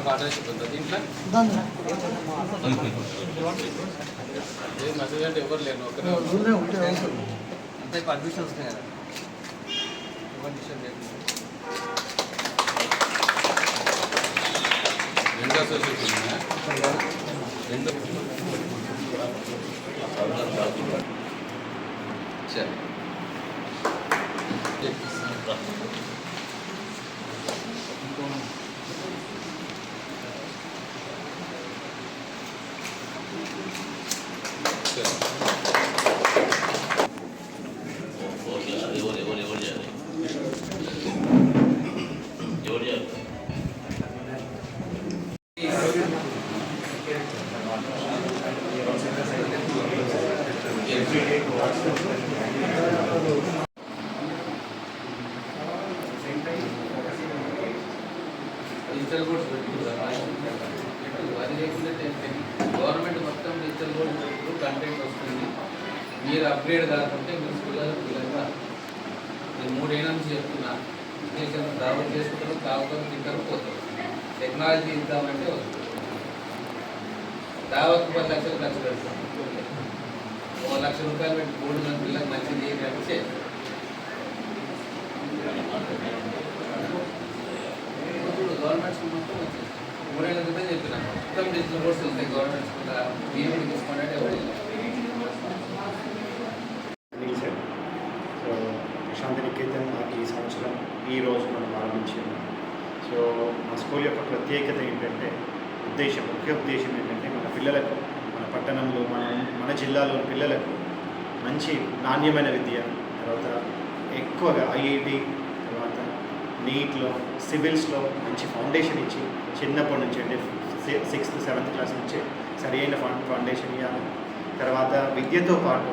Partnership ఉందా దీంట్లో? Message అంటే ఎవరు లేరు అంతే పర్మిషన్ వస్తాయి కదా రెండు అసోసియేషన్ రెండు సరే డిజిటల్ బోర్డ్స్ పెట్టుకుంటారు అది లేకుండా గవర్నమెంట్ మొత్తం డిజిటల్ బోర్డ్స్ పెట్టుకుంటూ కంటెంట్ వస్తుంది. మీరు అప్గ్రేడ్ కాకుంటే మీరు పిల్లలుగా నేను 3 ఏళ్ళ నుంచి చెప్తున్నా దేశం దావత్ చేసుకుంటారు కాకపోతే తింటారు పోతారు. టెక్నాలజీ ఇద్దామంటే వస్తుంది. దావత్ 10 లక్షలు ఖర్చు పెడతాం. 1 లక్ష రూపాయలు పెట్టి 3 మంది పిల్లలకు మంచిది ఏంటంటే చేయాలి. గవర్నమెంట్ స్కూల్ మొత్తం వచ్చింది. 3 ఏళ్ళ క్రితం చెప్పిన మొత్తం డిజిటల్ బోర్డ్స్ వస్తాయి గవర్నమెంట్ స్కూల్. మీరు తీసుకున్నట్టే ఎవరు సో శాంతినికేతన్ ఈ సంవత్సరం ఈ రోజు మనం ఆరంభించాము. సో మా స్కూల్ యొక్క ప్రత్యేకత ఏంటంటే ముఖ్య ఉద్దేశం ఏంటంటే మన పిల్లలకు మన పట్టణంలో మన జిల్లాలోని పిల్లలకు మంచి నాణ్యమైన విద్య, తర్వాత ఎక్కువగా ఐఐటి, తర్వాత నీట్లో, సివిల్స్లో మంచి ఫౌండేషన్ ఇచ్చి చిన్నప్పటి నుంచి అంటే 6th 7th క్లాస్ నుంచే సరి అయిన ఫౌండేషన్ ఇవ్వాలి. తర్వాత విద్యతో పాటు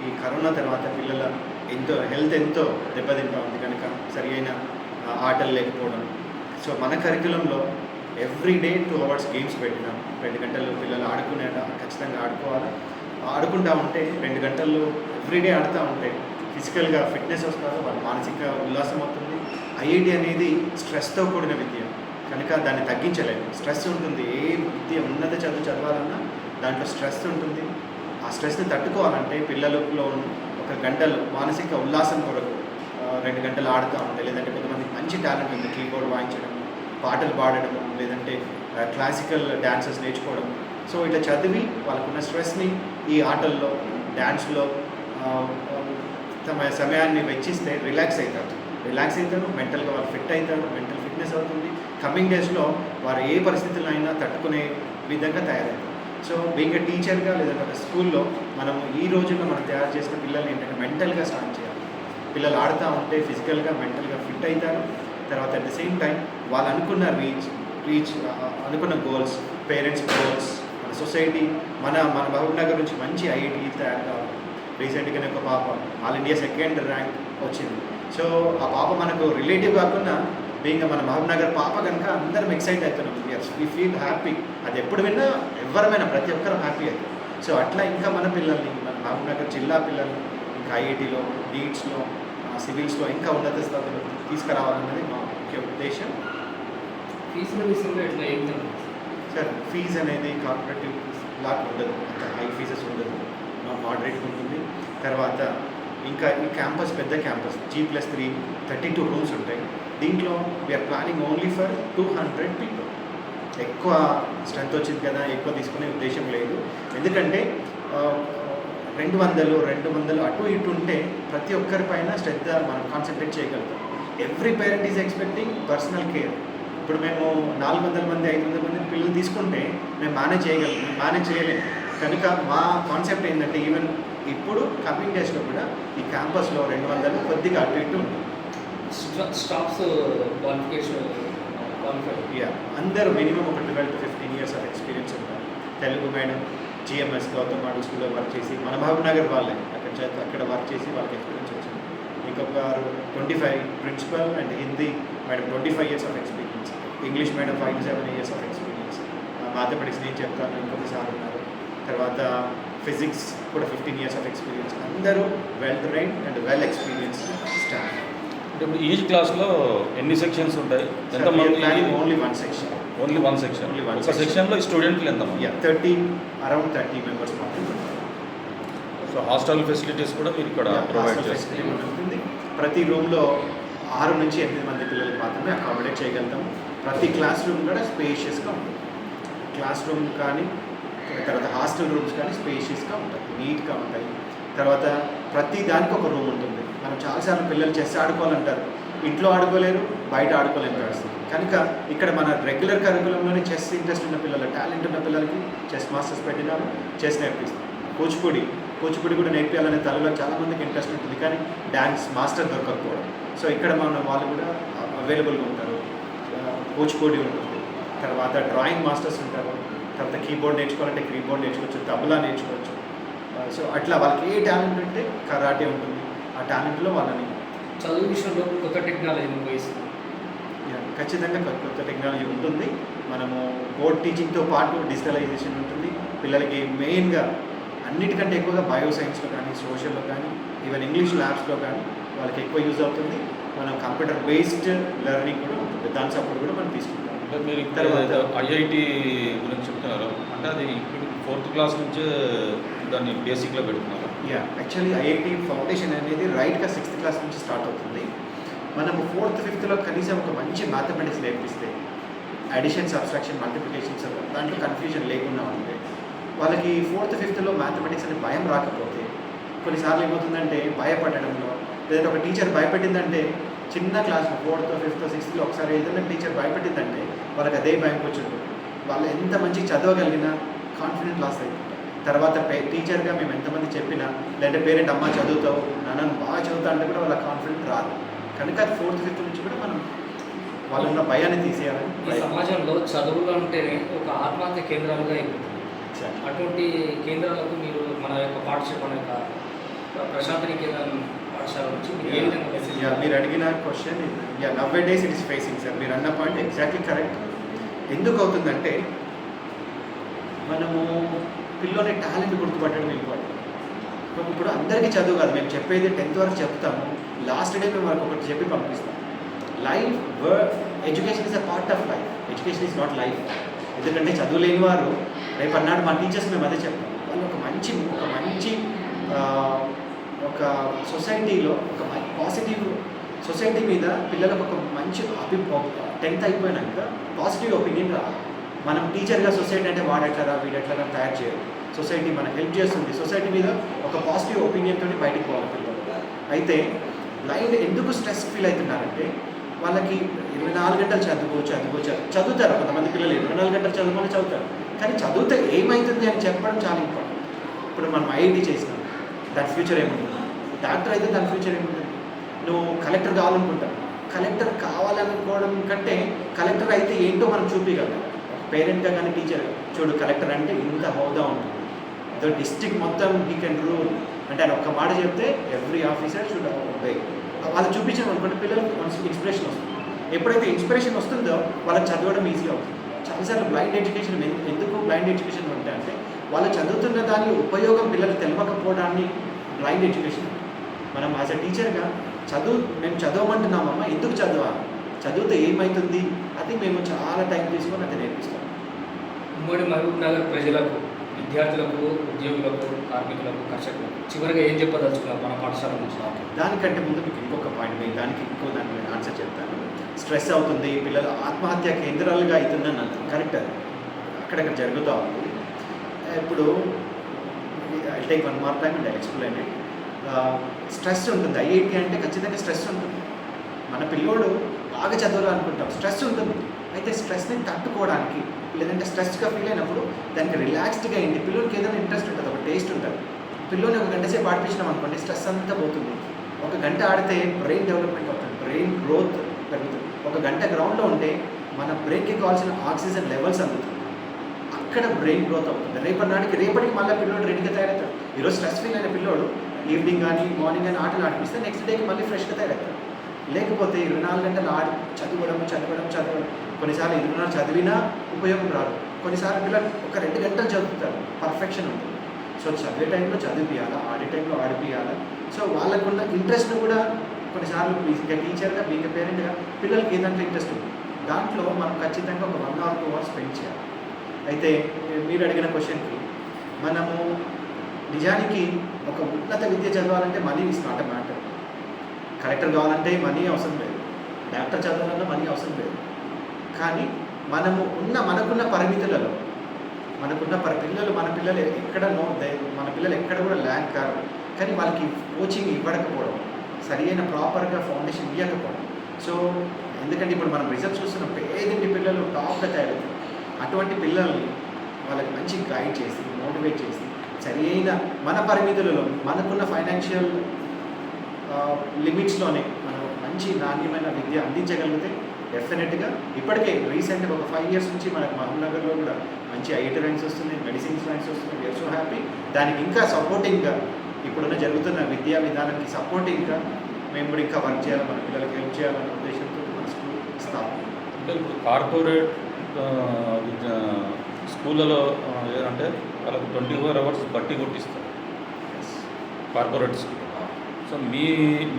ఈ కరోనా తర్వాత పిల్లల హెల్త్ ఎంతో దెబ్బతింటా ఉంది కనుక సరి అయిన ఆటలు లేకపోవడం. సో మన కరికులంలో ఎవ్రీడే 2 hours గేమ్స్ పెట్టినాం. 2 గంటలు పిల్లలు ఖచ్చితంగా ఆడుకోవాలి. ఆడుకుంటూ ఉంటే 2 గంటలు ఎవ్రీడే ఆడుతూ ఉంటే ఫిజికల్గా ఫిట్నెస్ వస్తారు, వాళ్ళ మానసిక ఉల్లాసం అవుతుంది. ఐఐటి అనేది స్ట్రెస్తో కూడిన విద్య కనుక దాన్ని తగ్గించలేదు. స్ట్రెస్ ఉంటుంది, ఏ విద్య ఉన్నత చదువు చదవాలన్నా దాంట్లో స్ట్రెస్ ఉంటుంది. ఆ స్ట్రెస్ని తట్టుకోవాలంటే పిల్లలలో 1 గంటలు మానసిక ఉల్లాసం కొరకు 2 గంటలు ఆడుతూ ఉంటాయి. లేదంటే కొంతమంది మంచి టాలెంట్ ఉంది, కీబోర్డ్ వాయించడం, పాటలు పాడడం, లేదంటే క్లాసికల్ డ్యాన్సెస్ నేర్చుకోవడం. సో ఇట్లా చదివి వాళ్ళకున్న స్ట్రెస్ని ఈ ఆటల్లో, డ్యాన్స్లో తమ సమయాన్ని వెచ్చిస్తే రిలాక్స్ అవుతారు, మెంటల్గా వాళ్ళు ఫిట్ అవుతారు, మెంటల్ ఫిట్నెస్ అవుతుంది. కమింగ్ డేస్లో వారు ఏ పరిస్థితుల్లో అయినా తట్టుకునే విధంగా తయారవుతారు. సో బీయింగ్ టీచర్గా లేదంటే ఒక స్కూల్లో మనం ఈ రోజుల్లో మనం తయారు చేసిన పిల్లల్ని ఏంటంటే మెంటల్గా స్టార్ట్ చేయాలి. పిల్లలు ఆడుతూ ఉంటే ఫిజికల్గా మెంటల్గా ఫిట్ అవుతారు. తర్వాత అట్ ద సేమ్ టైం వాళ్ళు అనుకున్న అనుకున్న గోల్స్, పేరెంట్స్ గోల్స్, మన సొసైటీ, మన మహబూబ్ నగర్ నుంచి మంచి ఐఐటి తయారు కావాలి. రీసెంట్గానే ఒక పాప ఆల్ ఇండియా 2nd ర్యాంక్ వచ్చింది. సో ఆ పాప మనకు రిలేటివ్ కాకుండా బీయింగ్ మన మహబూబ్ నగర్ పాప కనుక అందరం ఎక్సైట్ అవుతున్నాం. We feel happy. అది ఎప్పుడు విన్నా ఎవరమైనా ప్రతి ఒక్కరు హ్యాపీ అవుతారు. సో అట్లా ఇంకా మన పిల్లల్ని, మన మహబూబ్ నగర్ జిల్లా పిల్లల్ని ఇంకా ఐఐటీలో, నీట్స్లో, సివిల్స్లో ఇంకా ఉన్నత స్థాయిలో తీసుకురావాలన్నది మా ముఖ్య ఉద్దేశం. ఫీజుల విషయంలో ఎట్లా ఏం సార్, ఫీజు అనేది కార్పొరేటివ్ లాగా ఉండదు, అంత హై ఫీజెస్ ఉండదు, మోడరేట్గా ఉంటుంది. తర్వాత ఇంకా ఈ క్యాంపస్ పెద్ద క్యాంపస్ G+3 32 రూమ్స్ ఉంటాయి. దీంట్లో we're planning only for 200 people. ఎక్కువ స్ట్రెంత్ వచ్చింది కదా, ఎక్కువ తీసుకునే ఉద్దేశం లేదు. ఎందుకంటే 200 అటు ఇటు ఉంటే ప్రతి ఒక్కరిపైన శ్రద్ధ మనం కాన్సన్ట్రేట్ చేయగలుగుతాం. Every parent is expecting personal care. ఇప్పుడు మేము 400 మంది 500 మంది పిల్లలు తీసుకుంటే మేము మేనేజ్ చేయలేము. కనుక మా కాన్సెప్ట్ ఏంటంటే ఈవెన్ ఇప్పుడు కమింగ్ డేస్లో కూడా ఈ క్యాంపస్లో 200 కొద్దిగా అటు ఇటు ఉంటుంది. స్టాఫ్స్ క్వాలిఫికేషన్ యా అందరూ మినిమం ఒక 12 to 15 years ఆఫ్ ఎక్స్పీరియన్స్ ఉంటారు. Telugu madam GMS Gautam model స్కూల్లో వర్క్ చేసి మన మహబూబ్ నగర్ వాళ్ళే అక్కడ వర్క్ చేసి వాళ్ళకి ఎక్స్పీరియన్స్ వచ్చింది. ఇంకొక 25 principal and Hindi madam 25 years of experience, English madam 5 to 7 years of experience, mathematics నేను చెప్తాను ఇంకొక సార్ ఉన్నారు, తర్వాత ఫిజిక్స్ కూడా 15 years ఆఫ్ ఎక్స్పీరియన్స్. అందరూ well trained and well experience staff. అంటే ఇప్పుడు ఈచ్ క్లాస్లో ఎన్ని సెక్షన్స్ ఉంటాయి? Only one section. Only one section. Only one ఒక section. సెక్షన్లో స్టూడెంట్లు ఎంతమంది? 30 మెంబర్స్ మాత్రమే. సో హాస్టల్ ఫెసిలిటీస్ కూడా మీరు ఇక్కడ ప్రొవైడ్ చేస్తారు. ఉంటుంది. ప్రతి రూమ్లో 6 నుంచి 8 మంది పిల్లలకి మాత్రమే అకామిడేట్ చేయగలుగుతాం. ప్రతి క్లాస్ రూమ్ కూడా స్పేషియస్గా ఉంటుంది. క్లాస్ రూమ్ కానీ తర్వాత హాస్టల్ రూమ్స్ కానీ స్పేషియస్గా ఉంటాయి, నీట్గా ఉంటాయి. తర్వాత ప్రతి దానికి ఒక రూమ్ ఉంటుంది. మనం చాలాసార్లు పిల్లలు చెస్ ఆడుకోవాలంటారు, ఇంట్లో ఆడుకోలేరు, బయట ఆడుకోలేని పరిస్థితి. కనుక ఇక్కడ మన రెగ్యులర్ కరికులంలోనే చెస్ ఇంట్రెస్ట్ ఉన్న పిల్లలు, టాలెంట్ ఉన్న పిల్లలకి చెస్ మాస్టర్స్ పెట్టినారు, చెస్ నేర్పిస్తాం. కూచిపూడి కూడా నేర్పించాలనే తలలో చాలామందికి ఇంట్రెస్ట్ ఉంటుంది, కానీ డ్యాన్స్ మాస్టర్ దొరకకపోవడం. సో ఇక్కడ మన వాళ్ళు కూడా అవైలబుల్గా ఉంటారు. కూచిపూడి ఉంటుంది, తర్వాత డ్రాయింగ్ మాస్టర్స్ ఉంటారు, తర్వాత కీబోర్డ్ నేర్చుకోవాలంటే కీబోర్డ్ నేర్చుకోవచ్చు, తబలా నేర్చుకోవచ్చు. సో అట్లా వాళ్ళకి ఏ టాలెంట్ ఉంటే కరాటే ఉంటుంది, ఆ టాలెంట్లో వాళ్ళని చదువు విషయంలో కొత్త టెక్నాలజీని ఉపయోగిస్తుంది. ఖచ్చితంగా కొత్త టెక్నాలజీ ఉంటుంది. మనము బోర్డ్ టీచింగ్తో పాటు డిజిటలైజేషన్ ఉంటుంది. పిల్లలకి మెయిన్గా అన్నిటికంటే ఎక్కువగా బయోసైన్స్లో కానీ సోషల్లో కానీ ఈవెన్ ఇంగ్లీష్ ల్యాబ్స్లో కానీ వాళ్ళకి ఎక్కువ యూజ్ అవుతుంది. మనం కంప్యూటర్ బేస్డ్ లెర్నింగ్ కూడా ఉంటుంది, దాని సపోర్ట్ కూడా మనం తీసుకుంటాం. అంటే మీరు తర్వాత ఐఐటి గురించి చెప్తున్నారు, అంటే అది ఇప్పుడు 4th క్లాస్ నుంచే దాన్ని బేసిక్లో పెడుతున్నారు. యాక్చువల్లీ ఐఐటి ఫౌండేషన్ అనేది రైట్గా 6th క్లాస్ నుంచి స్టార్ట్ అవుతుంది. మనము 4th, 5thలో కనీసం ఒక మంచి మ్యాథమెటిక్స్ నేర్పిస్తే, అడిషన్, సబ్స్ట్రాక్షన్, మల్టిప్లికేషన్స్ దాంట్లో కన్ఫ్యూజన్ లేకుండా ఉంటే, వాళ్ళకి 4th, 5thలో మ్యాథమెటిక్స్ అనే భయం రాకపోతే, కొన్నిసార్లు ఏమవుతుందంటే భయపడడంలో, లేదంటే ఒక టీచర్ భయపెట్టిందంటే చిన్న క్లాస్లో 4th, 5th, 6thలో ఒకసారి ఏదైనా టీచర్ భయపెట్టిందంటే వాళ్ళకి అదే భయం కూర్చుంటుంది. వాళ్ళు ఎంత మంచి చదవగలిగినా కాన్ఫిడెంట్ లాస్ అవుతుంది. తర్వాత టీచర్గా మేము ఎంతమంది చెప్పినా, లేదంటే పేరెంట్ అమ్మ చదువుతావు, నాన్న బాగా చదువుతా అంటే కూడా వాళ్ళ కాన్ఫిడెంట్ రాదు. కనుక 4th, 5th నుంచి కూడా మనం వాళ్ళ భయాన్ని తీసేయాలని. ఈ సమాజంలో చదువులు అంటేనే ఒక ఆత్మహత్య కేంద్రాలుగా అయిపోతుంది. అటువంటి కేంద్రాలకు మీరు మన యొక్క ప్రశాంతని కేంద్రం పాఠశాల నుంచి ఏ విధంగా మెసేజ్? మీరు అడిగిన question now days it is facing sir. మీరు అన్న పాయింట్ ఎగ్జాక్ట్లీ కరెక్ట్. ఎందుకు అవుతుందంటే మనము పిల్లోని టాలెంట్ గుర్తుపట్టడం ఇంపార్టెంట్. ఇప్పుడు అందరికీ చదువు కాదు, మేము చెప్పేది 10th వరకు చెప్తాము, లాస్ట్ డే మేము వాళ్ళకి ఒకటి చెప్పి పంపిస్తాం. Life education is a part of life, education is not life. ఎందుకంటే చదువు లేని వారు రేపు అన్నాడు మా టీచర్స్ మేము అదే చెప్తాం, వాళ్ళు ఒక మంచి ఒక సొసైటీలో ఒక పాజిటివ్ సొసైటీ మీద పిల్లలకు ఒక మంచి 10th అయిపోయినాక పాజిటివ్ ఒపీనియన్ రావాలి. మనం టీచర్గా సొసైటీ అంటే వాడెట్లరా వీడెట్లరా తయారు చేయాలి. సొసైటీ మనకు హెల్ప్ చేస్తుంది. సొసైటీ మీద ఒక పాజిటివ్ ఒపీనియన్తో బయటికి పోవాలి పిల్లలు. అయితే లైఫ్ ఎందుకు స్ట్రెస్ ఫీల్ అవుతున్నారంటే వాళ్ళకి 24 గంటలు చదువుతారు. కొంతమంది పిల్లలు 24 గంటలు చదువుతారు, కానీ చదివితే ఏమవుతుంది అని చెప్పడం చాలా ఇంపార్టెంట్. ఇప్పుడు మనం ఐఐటి చేసినాం, దాని ఫ్యూచర్ ఏముంటుంది? డాక్టర్ అయితే దాని ఫ్యూచర్ ఏముంటుంది? నువ్వు కలెక్టర్ కావాలనుకుంటావు, కలెక్టర్ కావాలనుకోవడం కంటే కలెక్టర్ అయితే ఏంటో మనం చూపించగలం. పేరెంట్గా కానీ టీచర్గా చూడు కలెక్టర్ అంటే ఇంత హోదా ఉంటుంది, అదో డిస్ట్రిక్ట్ మొత్తం హీ కెన్ రూల్ అంటే ఆయన ఒక్క మాట చెప్తే ఎవ్రీ ఆఫీసర్ షుడ్ ఒబే. వాళ్ళు చూపించాం అనుకుంటే పిల్లలకు ఇన్స్పిరేషన్ వస్తుంది. ఎప్పుడైతే ఇన్స్పిరేషన్ వస్తుందో వాళ్ళకి చదవడం ఈజీ అవుతుంది. చాలాసార్లు బ్లైండ్ ఎడ్యుకేషన్ ఎందుకు బ్లైండ్ ఎడ్యుకేషన్ ఉంటాయి అంటే వాళ్ళు చదువుతున్న దాని ఉపయోగం పిల్లలు తెలియకపోవడాన్ని బ్లైండ్ ఎడ్యుకేషన్. మనం యాజ్ అ టీచర్గా మేము చదవమంటున్నామమ్మా, ఎందుకు చదవాలి, చదివితే ఏమవుతుంది, అది మేము చాలా టైం తీసుకొని అది నేర్పిస్తాం. ఉమ్మడి మహబూబ్ నగర్ ప్రజలకు, విద్యార్థులకు, ఉద్యోగులకు, కార్మికులకు, కర్షకులకు చివరిగా ఏం చెప్పదలుచుకున్నారు మన పాఠశాల నుంచి? దానికంటే ముందు మీకు ఇంకొక పాయింట్, దానికి ఆన్సర్ చెప్తాను. స్ట్రెస్ అవుతుంది, పిల్లలు ఆత్మహత్య కేంద్రాలుగా అవుతుందని అంటారు. కరెక్ట్, అది అక్కడక్కడ జరుగుతూ ఉంది. ఇప్పుడు I take one more time and I explain it. Stress ఉంటుంది. ఐఐటి అంటే ఖచ్చితంగా స్ట్రెస్ ఉంటుంది. మన పిల్లోడు బాగా చదవాలనుకుంటాం, స్ట్రెస్ ఉంటుంది. అయితే స్ట్రెస్ని తట్టుకోవడానికి, లేదంటే స్ట్రెస్గా ఫీల్ అయినప్పుడు దానికి రిలాక్స్డ్గా అయింది. పిల్లలకి ఏదైనా ఇంట్రెస్ట్ ఉంటుంది, ఒక టేస్ట్ ఉంటుంది. పిల్లల్ని 1 గంట సేపు ఆడిపించినాం అనుకోండి, స్ట్రెస్ అంతా పోతుంది. 1 గంట ఆడితే బ్రెయిన్ డెవలప్మెంట్ అవుతుంది. బ్రెయిన్ గ్రోత్ పెరుగుతుంది. ఒక గంట గ్రౌండ్లో ఉంటే మన బ్రెయిన్కి కావాల్సిన ఆక్సిజన్ లెవెల్స్ అందుతుంది, అక్కడ బ్రెయిన్ గ్రోత్ అవుతుంది. రేపటికి మళ్ళీ పిల్లోడు రెడీగా తయారవుతాడు. ఈరోజు స్ట్రెస్ ఫీల్ అయిన పిల్లోడు ఈవినింగ్ కానీ మార్నింగ్ కానీ ఆటలు ఆడిపిస్తే నెక్స్ట్ డేకి మళ్ళీ ఫ్రెష్గా తయారవుతాడు. లేకపోతే 24 గంటలు చదవడం కొన్నిసార్లు 24 చదివినా ఉపయోగం రాదు. కొన్నిసార్లు పిల్లలు ఒక 2 గంటలు చదువుతారు, పర్ఫెక్షన్ ఉంటుంది. సో చదివే టైంలో చదివిపియాలా, ఆడే టైంలో ఆడిపియాలా. సో వాళ్ళకున్న ఇంట్రెస్ట్ను కూడా కొన్నిసార్లు ఇంకా టీచర్గా ఇంకా పేరెంట్గా పిల్లలకి ఏదంటే ఇంట్రెస్ట్ ఉంది, దాంట్లో మనం ఖచ్చితంగా ఒక 1 or 2 hours స్పెండ్ చేయాలి. అయితే మీరు అడిగిన క్వశ్చన్కి మనము నిజానికి ఒక ఉన్నత విద్య చదవాలంటే money is not a matter. Collector కావాలంటే మనీ అవసరం లేదు, డాక్టర్ చదవాలన్నా మనీ అవసరం లేదు. కానీ మనకున్న పరిమితులలో మన పిల్లలు ఎక్కడ కూడా ల్యాండ్ కారు. కానీ వాళ్ళకి కోచింగ్ ఇవ్వకపోవడం, సరి అయిన ప్రాపర్గా ఫౌండేషన్ ఇవ్వకపోవడం. సో ఎందుకంటే ఇప్పుడు మనం రిజల్ట్ చూస్తున్నాం, పేదింటి పిల్లలు టాప్గా తయారవుతారు. అటువంటి పిల్లల్ని వాళ్ళకి మంచి గైడ్ చేసి మోటివేట్ చేసి సరి అయిన మన పరిమితులలో మనకున్న ఫైనాన్షియల్ లిమిట్స్లోనే మనం మంచి నాణ్యమైన విద్య అందించగలిగితే డెఫినెట్గా ఇప్పటికే రీసెంట్గా ఒక 5 years నుంచి మనకు మహబూబ్నగర్లో కూడా మంచి ఐటీ ర్యాంక్స్ వస్తున్నాయి, మెడిసిన్స్ ర్యాంక్స్ వస్తున్నాయి. We are so. దానికి ఇంకా సపోర్టింగ్గా ఇప్పుడున్న జరుగుతున్న విద్యా విధానానికి సపోర్టింగ్గా మేము కూడా ఇంకా వర్క్ చేయాలి, మన పిల్లలకి హెల్ప్ చేయాలనే ఉద్దేశంతో మన స్కూల్ స్థాపన. అంటే ఇప్పుడు కార్పొరేట్ స్కూళ్ళలో ఏదంటే వాళ్ళకు 24 hours బట్టి కొట్టిస్తారు కార్పొరేట్ స్కూల్. సో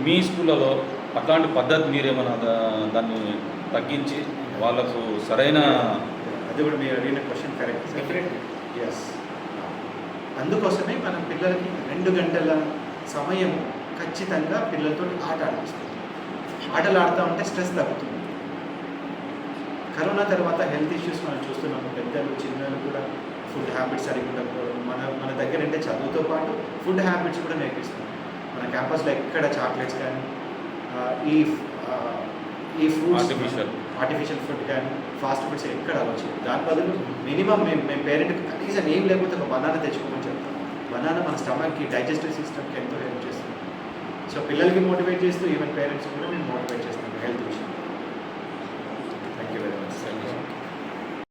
మీ స్కూళ్ళలో అట్లాంటి పద్ధతి మీరేమన్నా దాన్ని తగ్గించి వాళ్ళకు సరైన అది కూడా మీరు అడిగిన క్వశ్చన్ కరెక్ట్. ఎస్, అందుకోసమే మనం పిల్లలకి 2 గంటల సమయం ఖచ్చితంగా పిల్లలతో ఆట ఆడిపిస్తాం. ఆటలు ఆడుతూ ఉంటే స్ట్రెస్ తగ్గుతుంది. కరోనా తర్వాత హెల్త్ ఇష్యూస్ మనం చూస్తున్నాము. పెద్దలు చిన్నలు కూడా ఫుడ్ హ్యాబిట్స్ సరిగ్గా ఉండకపోవడం. మన దగ్గర అంటే చదువుతో పాటు ఫుడ్ హ్యాబిట్స్ కూడా నేర్పిస్తున్నాం. మన క్యాంపస్లో ఎక్కడ చాక్లెట్స్ కానీ ఈ ఫ్రూట్స్ ఆర్టిఫిషియల్ ఫుడ్ కానీ ఫాస్ట్ ఫుడ్స్ ఎక్కడ అలవచ్చు. దాని బదులు మినిమం మేము పేరెంట్కి కనీసం ఏం లేకపోతే ఒక బనానా తెచ్చుకోమని చెప్తాం. బనానా మన స్టమక్కి, డైజెస్టివ్ సిస్టమ్కి ఎంతో హెల్ప్ చేస్తుంది. సో పిల్లలకి మోటివేట్ చేస్తూ ఈవెన్ పేరెంట్స్ కూడా మేము మోటివేట్ చేస్తాం హెల్త్ విషయం. Thank you very much.